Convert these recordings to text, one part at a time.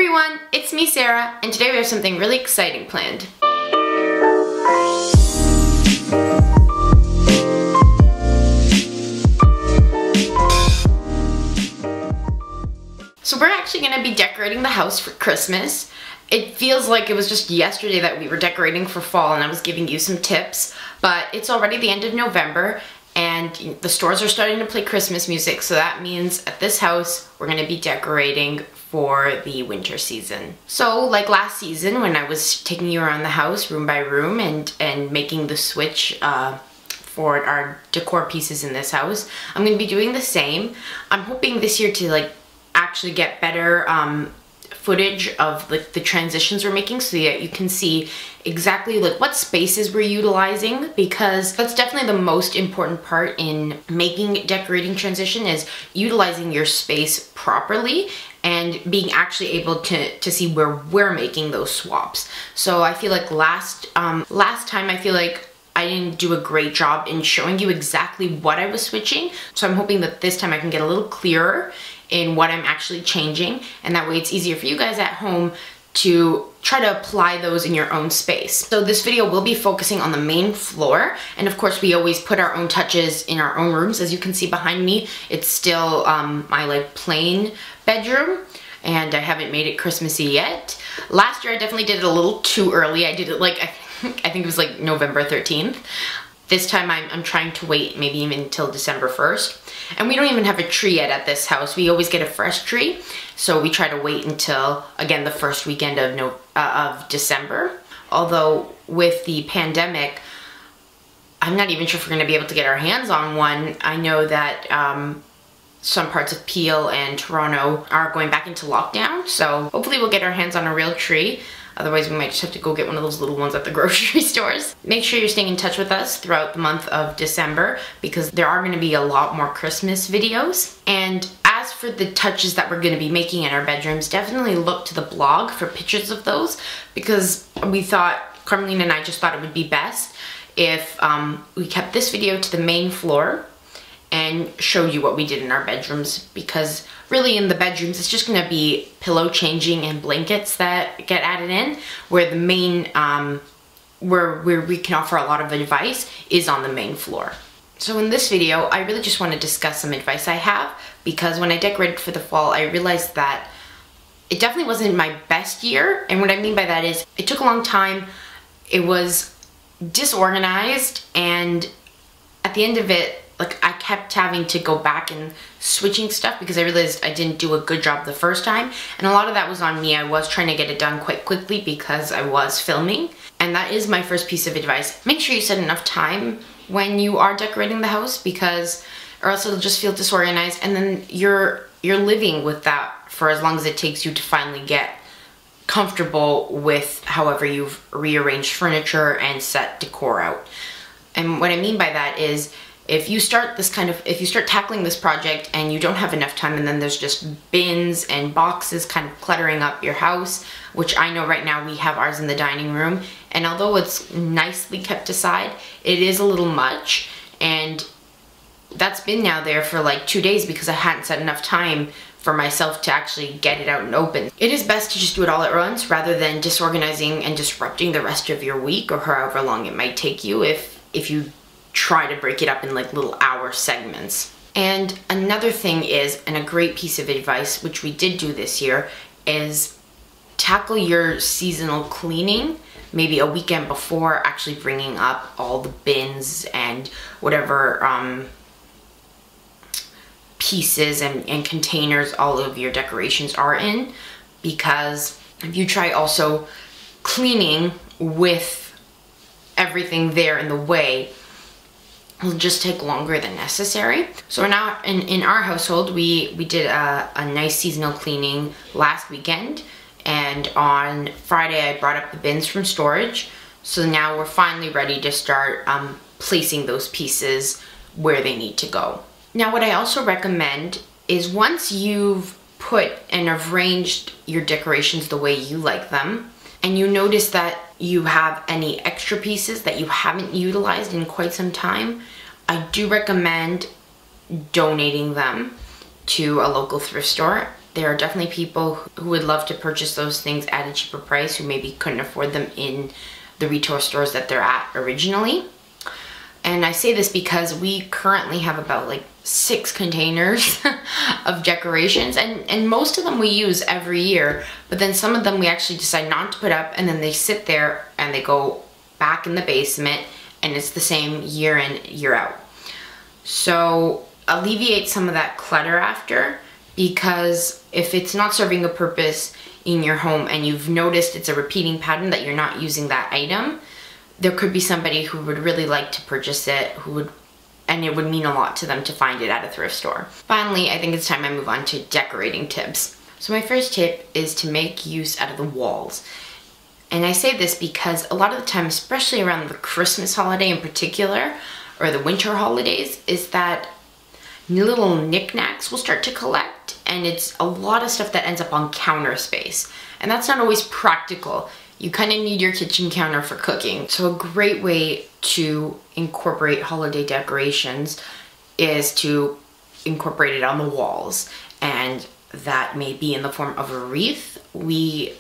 everyone, it's me, Sarah, and today we have something really exciting planned. So we're actually going to be decorating the house for Christmas. It feels like it was just yesterday that we were decorating for fall and I was giving you some tips, but it's already the end of November and the stores are starting to play Christmas music, so that means at this house we're going to be decorating for the winter season. So like last season when I was taking you around the house room by room and making the switch for our decor pieces in this house, I'm going to be doing the same. I'm hoping this year to actually get better footage of the transitions we're making so that you can see exactly what spaces we're utilizing, because that's definitely the most important part in making decorating transition, is utilizing your space properly and being actually able to see where we're making those swaps. So I feel like last time I feel like I didn't do a great job in showing you exactly what I was switching. So I'm hoping that this time I can get a little clearer in what I'm actually changing, and that way it's easier for you guys at home to try to apply those in your own space. So this video will be focusing on the main floor, and of course we always put our own touches in our own rooms. As you can see behind me, it's still my plain bedroom, and I haven't made it Christmassy yet. Last year I definitely did it a little too early. I did it I think it was November 13th. This time I'm trying to wait maybe even until December 1st. And we don't even have a tree yet at this house. We always get a fresh tree, so we try to wait until, again, the first weekend of December. Although with the pandemic, I'm not even sure if we're going to be able to get our hands on one. I know that some parts of Peel and Toronto are going back into lockdown, so hopefully we'll get our hands on a real tree. Otherwise, we might just have to go get one of those little ones at the grocery stores. Make sure you're staying in touch with us throughout the month of December, because there are going to be a lot more Christmas videos. And as for the touches that we're going to be making in our bedrooms, definitely look to the blog for pictures of those, because we thought, Carmelina and I just thought it would be best if we kept this video to the main floor and showed you what we did in our bedrooms, because really in the bedrooms it's just going to be pillow changing and blankets that get added in, where the main where we can offer a lot of advice is on the main floor. So in this video I really just want to discuss some advice I have, because when I decorated for the fall I realized that it definitely wasn't my best year, and what I mean by that is it took a long time, it was disorganized, and at the end of it I kept having to go back and switching stuff because I realized I didn't do a good job the first time, and a lot of that was on me. I was trying to get it done quite quickly because I was filming, and that is my first piece of advice. Make sure you set enough time when you are decorating the house, because or else it'll just feel disorganized, and then you're living with that for as long as it takes you to finally get comfortable with however you've rearranged furniture and set decor out. And what I mean by that is, if you start tackling this project and you don't have enough time, and then there's just bins and boxes kind of cluttering up your house, which I know right now we have ours in the dining room, and although it's nicely kept aside, it is a little much, and that's been now there for 2 days because I hadn't set enough time for myself to actually get it out and open. It is best to just do it all at once rather than disorganizing and disrupting the rest of your week, or however long it might take you if you try to break it up in little hour segments. And another thing is, and a great piece of advice which we did do this year, is tackle your seasonal cleaning maybe a weekend before actually bringing up all the bins and whatever pieces and containers all of your decorations are in, because if you try also cleaning with everything there in the way, will just take longer than necessary. So now in our household, we did a nice seasonal cleaning last weekend, and on Friday I brought up the bins from storage. So now we're finally ready to start placing those pieces where they need to go. Now what I also recommend is, once you've put and arranged your decorations the way you like them, and you notice that you have any extra pieces that you haven't utilized in quite some time, I do recommend donating them to a local thrift store. There are definitely people who would love to purchase those things at a cheaper price who maybe couldn't afford them in the retail stores that they're at originally. And I say this because we currently have about like 6 containers of decorations, and most of them we use every year, but then some of them we actually decide not to put up, and then they sit there and they go back in the basement, and it's the same year in, year out. So alleviate some of that clutter after, because if it's not serving a purpose in your home and you've noticed it's a repeating pattern that you're not using that item, there could be somebody who would really like to purchase it, and it would mean a lot to them to find it at a thrift store. Finally, I think it's time I move on to decorating tips. So my first tip is to make use out of the walls. And I say this because a lot of the time, especially around the Christmas holiday in particular, or the winter holidays, is that little knickknacks will start to collect, and it's a lot of stuff that ends up on counter space. And that's not always practical. You kind of need your kitchen counter for cooking. So a great way to incorporate holiday decorations is to incorporate it on the walls. And that may be in the form of a wreath. We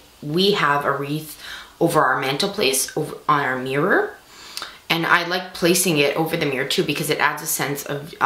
have a wreath over our mantelpiece, over on our mirror. And I like placing it over the mirror too, because it adds a sense of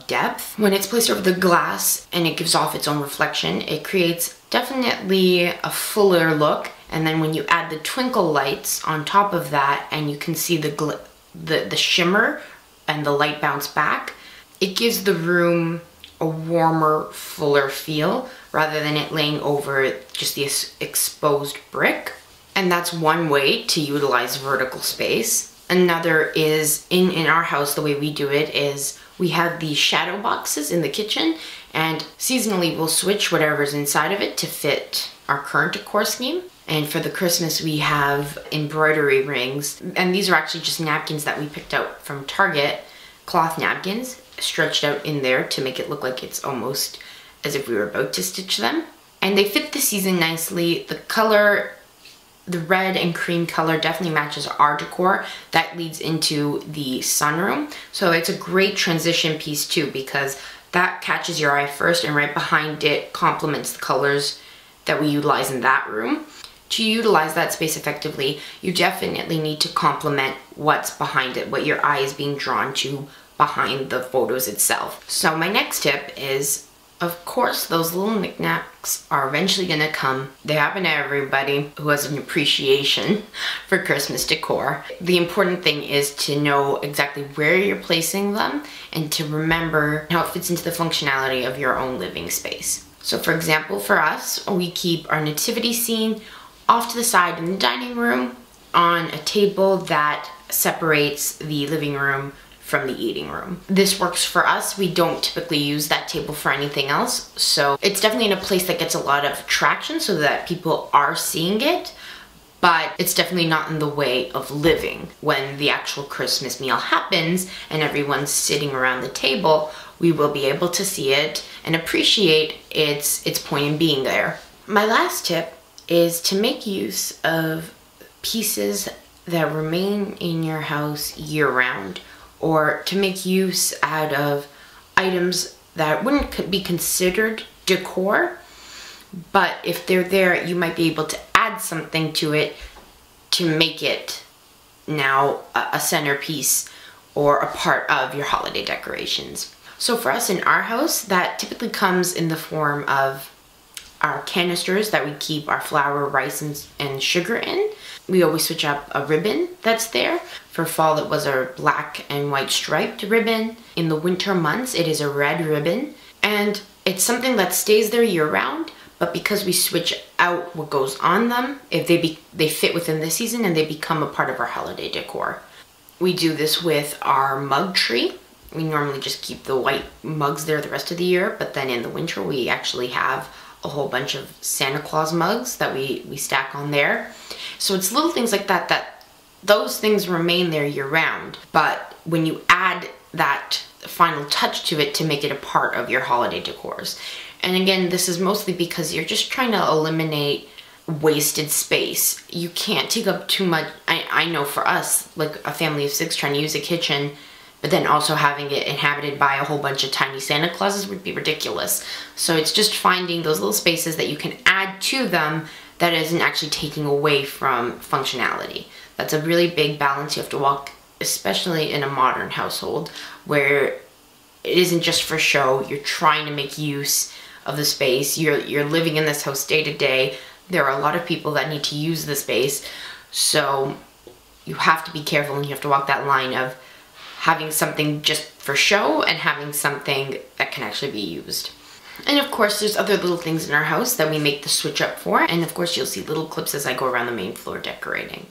depth. When it's placed over the glass and it gives off its own reflection, it creates definitely a fuller look. And then when you add the twinkle lights on top of that, and you can see the shimmer and the light bounce back, it gives the room a warmer, fuller feel rather than it laying over just the exposed brick. And that's one way to utilize vertical space. Another is, in our house, the way we do it is we have these shadow boxes in the kitchen, and seasonally we'll switch whatever's inside of it to fit our current decor scheme. And for the Christmas, we have embroidery rings, and these are actually just napkins that we picked out from Target, cloth napkins, stretched out in there to make it look like it's almost as if we were about to stitch them. And they fit the season nicely. The color, the red and cream color, definitely matches our decor. That leads into the sunroom. So it's a great transition piece too, because that catches your eye first, and right behind it complements the colors that we utilize in that room. To utilize that space effectively, you definitely need to complement what's behind it, what your eye is being drawn to behind the photos itself. So my next tip is, of course, those little knickknacks are eventually gonna come. They happen to everybody who has an appreciation for Christmas decor. The important thing is to know exactly where you're placing them and to remember how it fits into the functionality of your own living space. So for example, for us, we keep our nativity scene off to the side in the dining room on a table that separates the living room from the eating room. This works for us. We don't typically use that table for anything else. So it's definitely in a place that gets a lot of traction so that people are seeing it, but it's definitely not in the way of living. When the actual Christmas meal happens and everyone's sitting around the table, we will be able to see it and appreciate its point in being there. My last tip is to make use of pieces that remain in your house year-round, or to make use out of items that wouldn't be considered decor, but if they're there, you might be able to add something to it to make it now a centerpiece or a part of your holiday decorations. So for us in our house, that typically comes in the form of our canisters that we keep our flour, rice, and sugar in. We always switch up a ribbon that's there. For fall, it was our black and white striped ribbon. In the winter months, it is a red ribbon. And it's something that stays there year round, but because we switch out what goes on them, if they fit within the season and they become a part of our holiday decor. We do this with our mug tree. We normally just keep the white mugs there the rest of the year, but then in the winter, we actually have a whole bunch of Santa Claus mugs that we stack on there. So it's little things like that those things remain there year round, but when you add that final touch to it to make it a part of your holiday decors. And again, this is mostly because you're just trying to eliminate wasted space. You can't take up too much. I know for us, like a family of 6 trying to use a kitchen but then also having it inhabited by a whole bunch of tiny Santa Clauses would be ridiculous. So it's just finding those little spaces that you can add to them that isn't actually taking away from functionality. That's a really big balance you have to walk, especially in a modern household where it isn't just for show. You're trying to make use of the space. You're living in this house day to day. There are a lot of people that need to use the space. So you have to be careful and you have to walk that line of having something just for show and having something that can actually be used. And of course, there's other little things in our house that we make the switch up for. And of course, you'll see little clips as I go around the main floor decorating.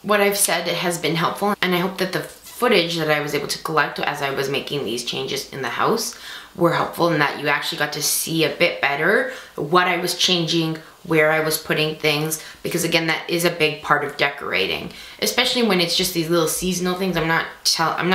What I've said has been helpful, and I hope that the footage that I was able to collect as I was making these changes in the house were helpful, and that you actually got to see a bit better what I was changing, where I was putting things, because again, that is a big part of decorating, especially when it's just these little seasonal things. I'm not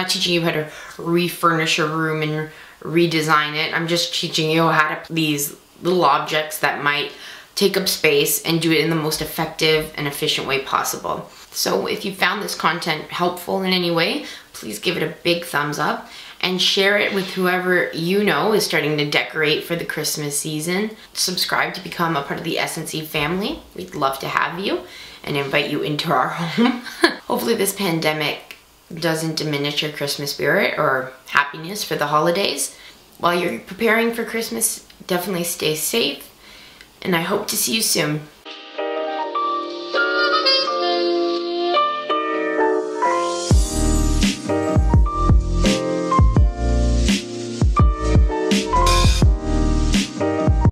teaching you how to refurnish a room and redesign it. I'm just teaching you how to put these little objects that might take up space and do it in the most effective and efficient way possible. So if you found this content helpful in any way, please give it a big thumbs up and share it with whoever you know is starting to decorate for the Christmas season. Subscribe to become a part of the SNC family. We'd love to have you and invite you into our home. Hopefully this pandemic doesn't diminish your Christmas spirit or happiness for the holidays. While you're preparing for Christmas, definitely stay safe, and I hope to see you soon.